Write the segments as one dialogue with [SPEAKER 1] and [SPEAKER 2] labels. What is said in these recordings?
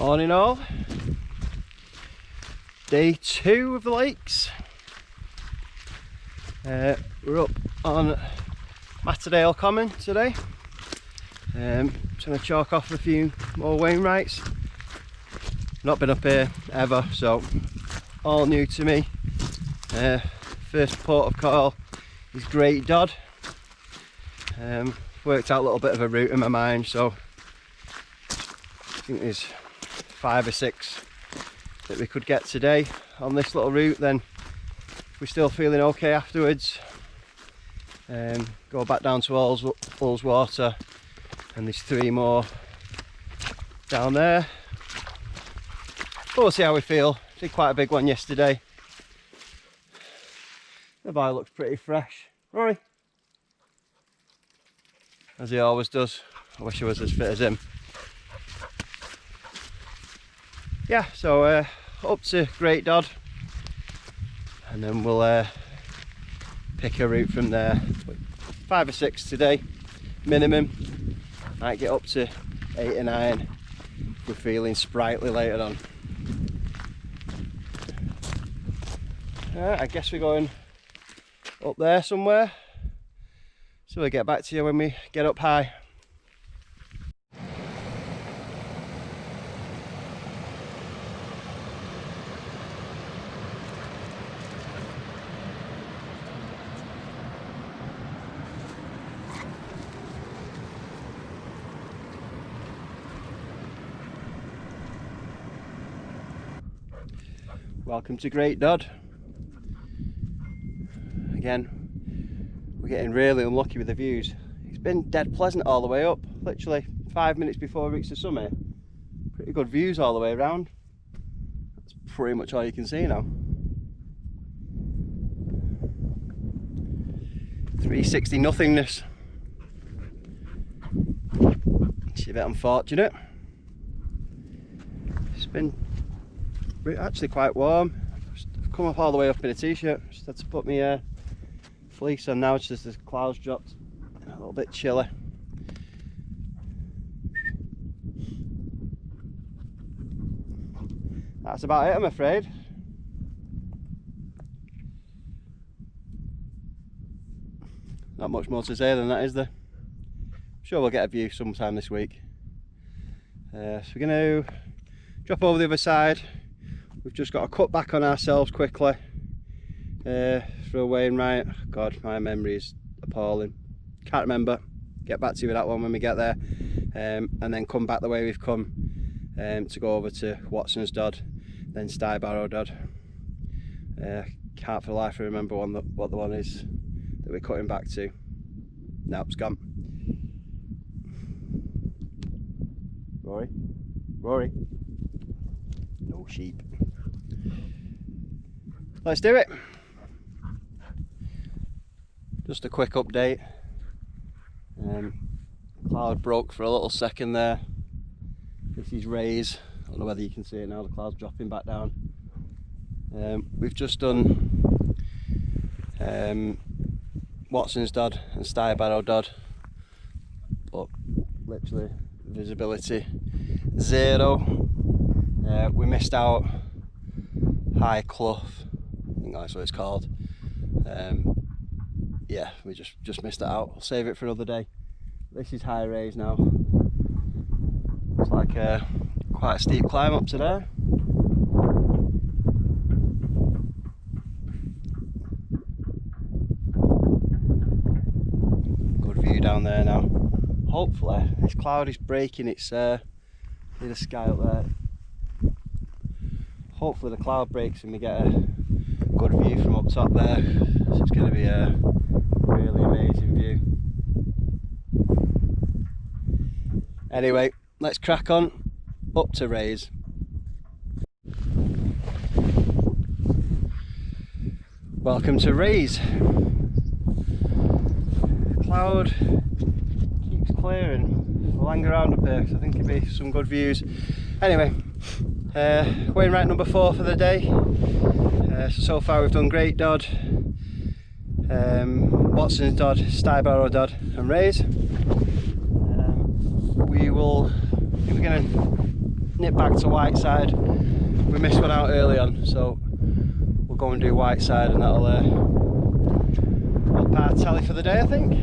[SPEAKER 1] Morning all. Day 2 of the lakes. We're up on Matterdale Common today. Trying to chalk off a few more Wainwrights. Not been up here ever, so all new to me. First port of call is Great Dodd. Worked out a little bit of a route in my mind, so I think there's 5 or 6 that we could get today on this little route. Then if we're still feeling okay afterwards, go back down to Ullswater, and there's 3 more down there. But we'll see how we feel. Did quite a big one yesterday. The boy looks pretty fresh. Rory, as he always does. I wish I was as fit as him. Yeah, so up to Great Dodd, and then we'll pick a route from there. 5 or 6 today minimum. Might get up to 8 or 9 if we're feeling sprightly later on. I guess we're going up there somewhere, so we'll get back to you when we get up high. Welcome to Great Dodd. Again, we're getting really unlucky with the views. It's been dead pleasant all the way up. Literally 5 minutes before we reach the summit. Pretty good views all the way around. That's pretty much all you can see now. 360 nothingness. It's a bit unfortunate. It's been actually quite warm. I've come up all the way up in a t-shirt. Just had to put my fleece on now, just as the clouds dropped. A little bit chilly. That's about it, I'm afraid. Not much more to say than that, is there? I'm sure we'll get a view sometime this week. So we're going to drop over the other side. We've just got to cut back on ourselves quickly for a Wainwright. God, my memory is appalling. Can't remember. Get back to you with that one when we get there, and then come back the way we've come to go over to Watson's Dodd, then Stybarrow Dodd. Can't for the life of me remember what the one is that we're cutting back to. No, it's gone. Rory. No sheep. Let's do it. Just a quick update. Cloud broke for a little second there. This is rays. I don't know whether you can see it now, the cloud's dropping back down. We've just done Watson's Dodd and Stybarrow Dodd, but literally visibility 0. We missed out High Clough, I think that's what it's called. Yeah, we just missed it out. I'll save it for another day. This is high rays now. It's like quite a steep climb up to there. Good view down there now. Hopefully this cloud is breaking its see the sky up there. Hopefully the cloud breaks and we get a good view from up top there. So it's going to be a really amazing view. Anyway, let's crack on up to rays. Welcome to rays. Cloud keeps clearing. We'll hang around up here because I think it'll be some good views. Anyway, Wainwright number 4 for the day. So far we've done Great Dodd, Watson's Dodd, Stybarrow Dodd and rays. We're going to nip back to Whiteside. We missed one out early on, so we'll go and do Whiteside, and that'll part tally for the day, I think.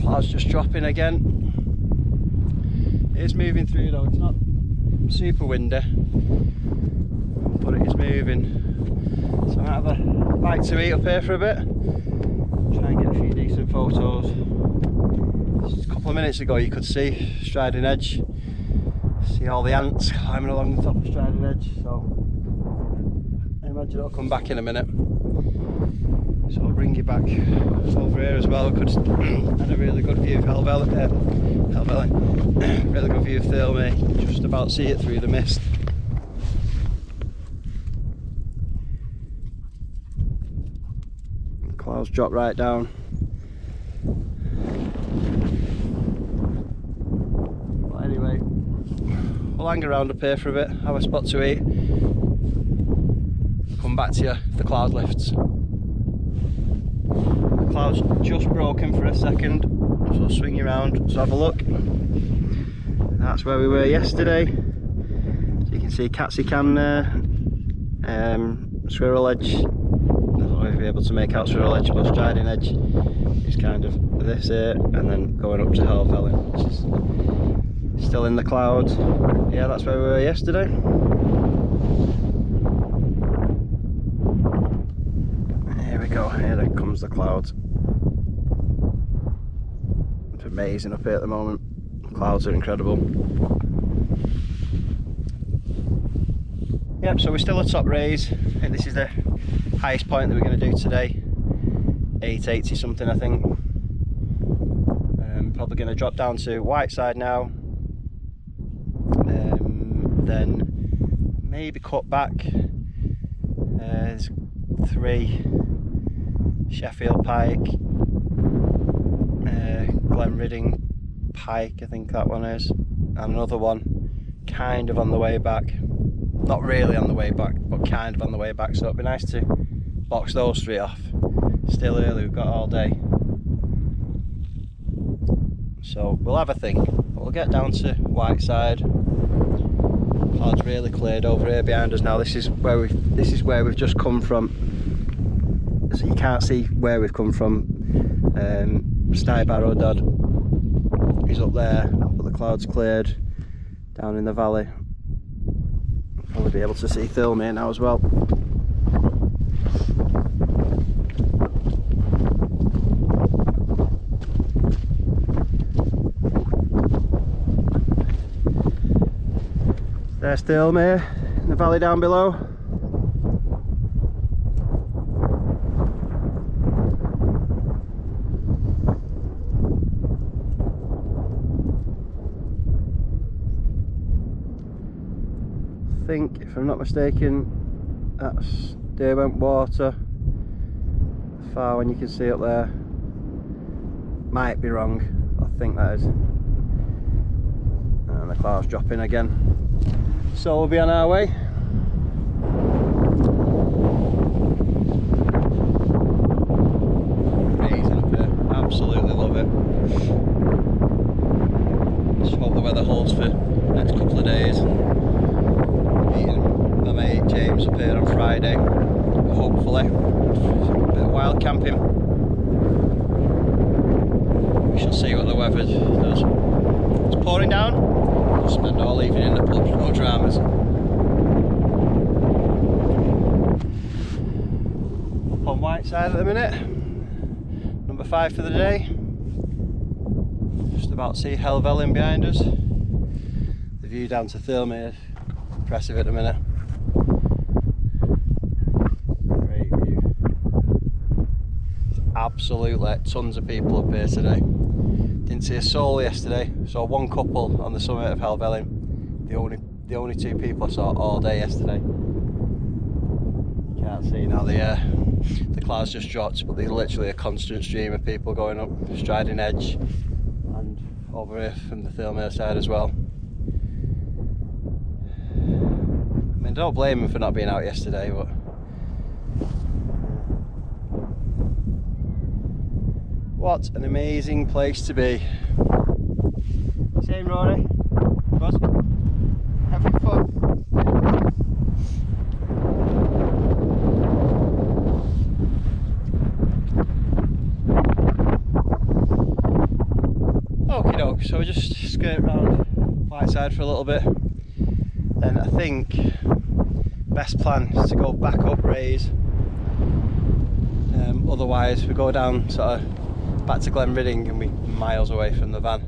[SPEAKER 1] Clouds just dropping again. It is moving through though, it's not super windy, but it is moving. So I might have a bite to eat up here for a bit. Try and get a few decent photos. Just a couple of minutes ago you could see Striding Edge. See all the ants climbing along the top of Striding Edge, so I imagine it'll come back in a minute. So I'll bring you back over here as well. I could had a really good view of Helvellyn. Really good view of Thirlmere. Just about see it through the mist. The clouds drop right down. But anyway, we'll hang around up here for a bit, have a spot to eat, come back to you if the cloud lifts. The cloud's just broken for a second, so I'll swing you around, so have a look. That's where we were yesterday. So you can see Catsy Can there, Squirrel Edge. I don't know if you're able to make out Squirrel Edge, but Striding Edge is kind of this here, and then going up to Helvellyn, which is still in the clouds. Yeah, that's where we were yesterday. Here we go, here comes the clouds. It's amazing up here at the moment. The clouds are incredible. Yep, so we're still at top raise. I think this is the highest point that we're going to do today. 880 something, I think. Probably going to drop down to Whiteside now. Then maybe cut back. There's 3 Sheffield Pike, Wainwrighting Pike, I think that one is, and another one kind of on the way back. Not really on the way back, but kind of on the way back, so it'd be nice to box those 3 off. Still early, we've got all day. So we'll have a think. We'll get down to Whiteside. Clouds really cleared over here behind us now. This is where we've just come from. So you can't see where we've come from. Stybarrow Dodd is up there, but the clouds cleared down in the valley. I'll probably be able to see Thirlmere now as well. There's Thirlmere in the valley down below. I think, if I'm not mistaken, that's Derwent Water. The far one you can see up there. Might be wrong, I think that is. And the clouds dropping again. So we'll be on our way. Amazing up here, absolutely love it. Just hope the weather holds for the next couple of days. Meeting my mate James up here on Friday, hopefully. A bit of wild camping. We shall see what the weather does. It's pouring down. We'll spend all evening in the pub, no dramas. On Whiteside at the minute, number 5 for the day. Just about to see Helvellyn behind us. The view down to Thirlmere is impressive at the minute. Great view. Absolutely tons of people up here today. Didn't see a soul yesterday. Saw one couple on the summit of Helvellyn. The only 2 people I saw all day yesterday. You can't see now, the clouds just dropped, but there's literally a constant stream of people going up Striding Edge and over here from the Thirlmere side as well. I mean, don't blame them for not being out yesterday, but what an amazing place to be. Same, Rory. Okie doke, so we just skirt around Whiteside for a little bit. Then I think best plan is to go back up Rays. Otherwise we go down sort of back to Glenridding and we're miles away from the van.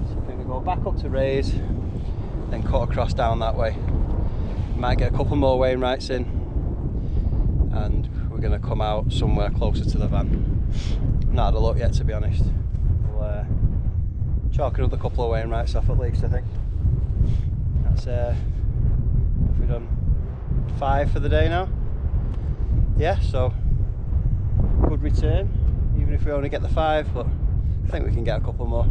[SPEAKER 1] So we're going to go back up to Rays, then cut across down that way. Might get a couple more Wainwrights in, and we're going to come out somewhere closer to the van. Not had a look yet, to be honest. We'll chalk another couple of Wainwrights off at least, I think. That's have we done 5 for the day now? Yeah, so good return, even if we only get the 5, but I think we can get a couple more.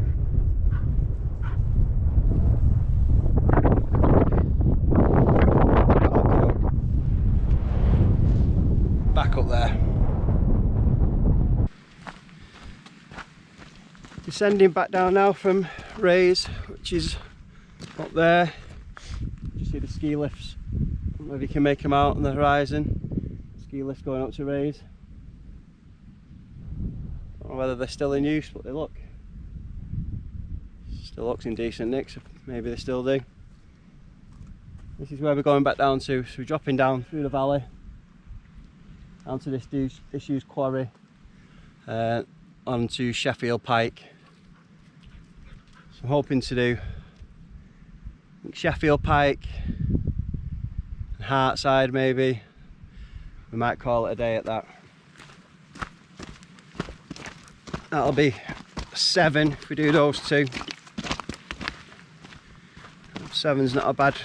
[SPEAKER 1] Back up there. Descending back down now from Rays, which is up there. You see the ski lifts. I don't know if you can make them out on the horizon. Ski lift going up to Rays. I don't know whether they're still in use, but they look. Still looks in decent nick, so maybe they still do. This is where we're going back down to. So we're dropping down through the valley down to this disused quarry, onto Sheffield Pike. So I'm hoping to do Sheffield Pike and Whiteside maybe. We might call it a day at that. That'll be 7 if we do those 2. 7's not a bad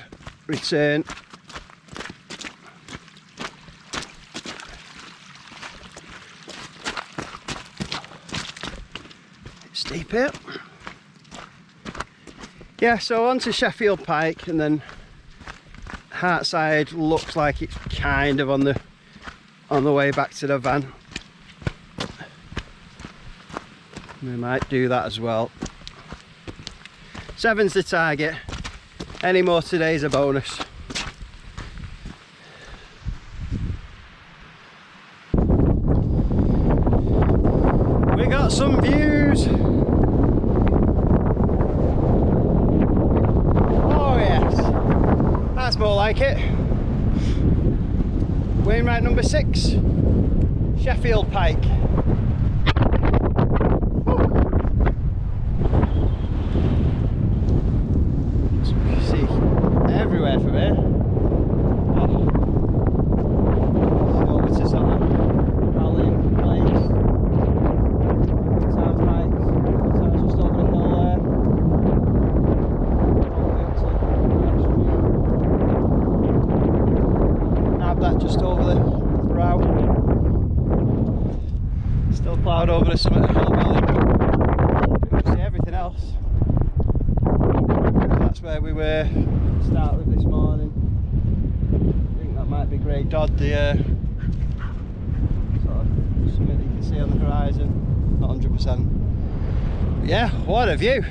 [SPEAKER 1] return. Steep it. Yeah, so on to Sheffield Pike, and then Whiteside looks like it's kind of on the way back to the van. We might do that as well. 7's the target. Any more today's a bonus. We got some views. Oh yes, that's more like it. Wainwright number 6, Sheffield Pike. So you can see everywhere from here. So over to sort of Helvellyn Place. Just over the hill there. Nab that just over the brow. Still ploughed over the summit of Helvellyn. You can see everything else. That's where we were to start with this morning. I think that might be Great Dodd, the sort of summit that you can see on the horizon. Not 100%. Yeah, what a view.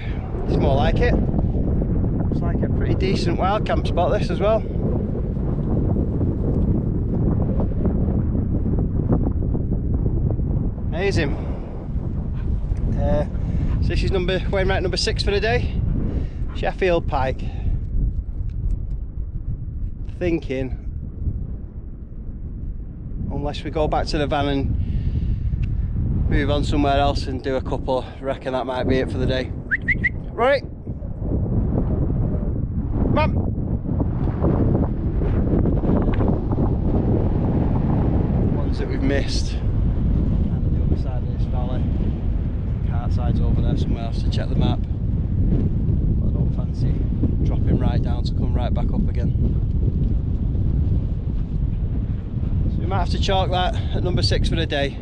[SPEAKER 1] It's more like it. It's like a pretty decent wild camp spot, this as well. Amazing. So this is Wainwright number 6 for the day. Sheffield Pike. Thinking, unless we go back to the van and move on somewhere else and do a couple, I reckon that might be it for the day. Rory, come on. Ones that we've missed. And on the other side of this valley. Whiteside's over there somewhere else to check the map. But I don't fancy dropping right down to come right back up again. So we might have to chalk that at number 6 for the day.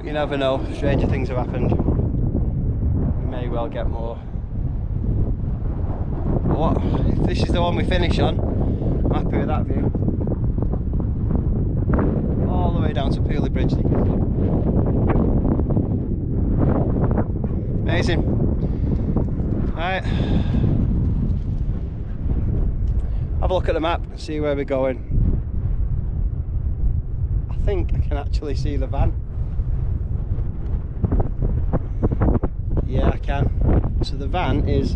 [SPEAKER 1] You never know, stranger things have happened. We may well get more. But what, if this is the one we finish on, I'm happy with that view. All the way down to Pooley Bridge. Amazing. Right. Have a look at the map and see where we're going. I think I can actually see the van. Yeah, I So the van is,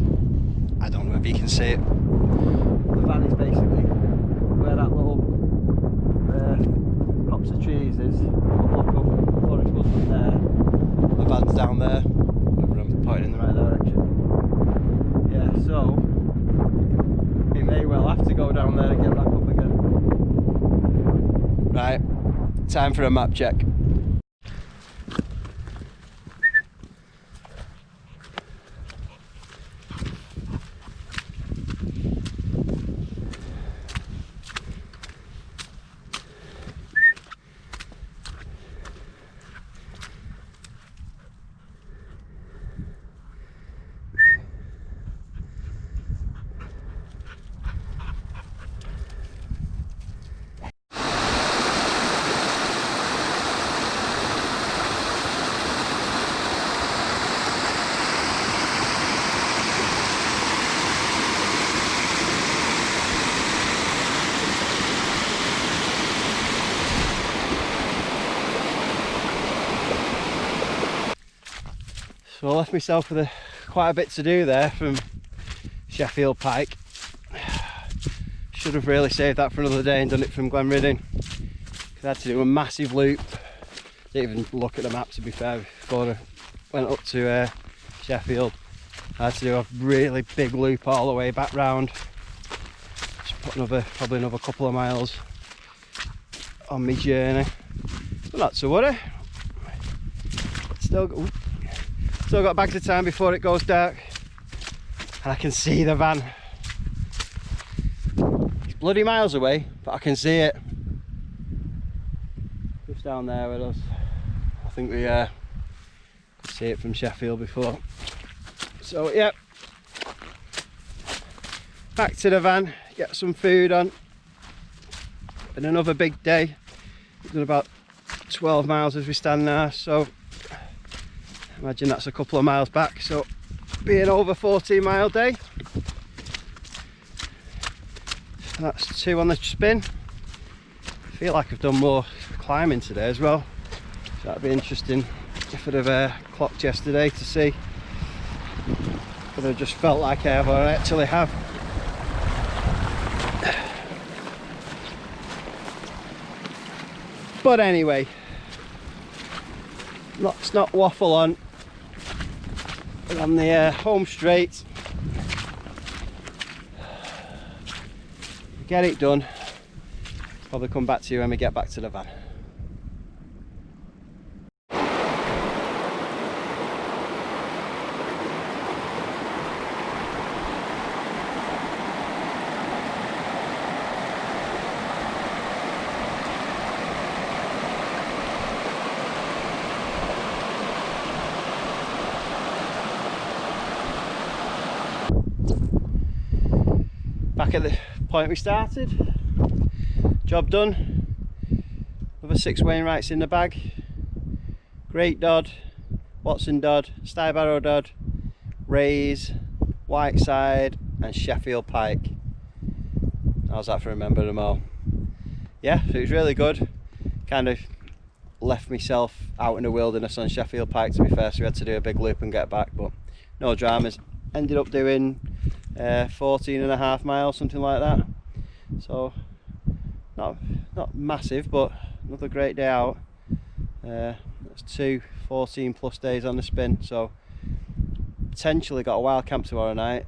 [SPEAKER 1] I don't know if you can see it, the van is basically where that little copse of trees is. Look up, forest woodland there, the van's down there, whether I'm pointing in the right direction. Yeah, so we may well have to go down there and get back up again. Right, time for a map check. So I left myself with quite a bit to do there from Sheffield Pike. Should have really saved that for another day and done it from Wainwrighting. I had to do a massive loop. Didn't even look at the map, to be fair, before I went up to Sheffield. I had to do a really big loop all the way back round. Just put probably another couple of miles on my journey. But not to worry. Still got bags of time before it goes dark, and I can see the van. It's bloody miles away, but I can see it. Just down there with us. I think we could see it from Sheffield before. So yeah, back to the van, get some food on. And another big day. We've done about 12 miles as we stand now, so imagine that's a couple of miles back, so being over 14-mile day. That's 2 on the spin. I feel like I've done more climbing today as well, so that'd be interesting if I'd have clocked yesterday to see whether I just felt like I have or I actually have. But anyway, let's not waffle on. We're on the home straight. Get it done. Probably come back to you when we get back to the van. Back at the point we started. Job done. Another 6 Wainwrights in the bag. Great Dodd, Watson Dodd, Stybarrow Dodd, Rays, Whiteside and Sheffield Pike. How's that for remembering them all? Yeah, so it was really good. Kind of left myself out in the wilderness on Sheffield Pike, to be fair, so we had to do a big loop and get back, but no dramas. Ended up doing 14.5 miles, something like that. So not massive, but another great day out. That's 2 14+ days on the spin, so potentially got a wild camp tomorrow night.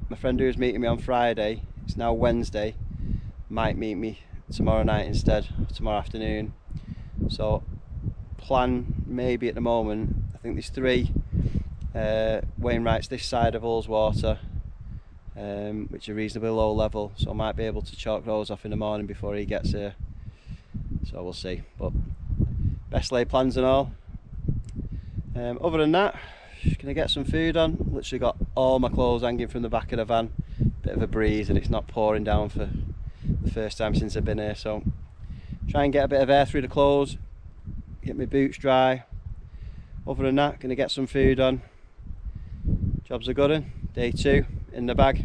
[SPEAKER 1] My friend who was meeting me on Friday, it's now Wednesday, might meet me tomorrow night instead, tomorrow afternoon. So plan maybe at the moment, I think there's 3 Wainwrights this side of Ullswater, which are reasonably low level, so I might be able to chalk those off in the morning before he gets here, so we'll see. But best laid plans and all. Other than that, just gonna get some food on. Literally got all my clothes hanging from the back of the van. Bit of a breeze and it's not pouring down for the first time since I've been here, so try and get a bit of air through the clothes, get my boots dry. Other than that, gonna get some food on. Job's a good one. Day 2 in the bag.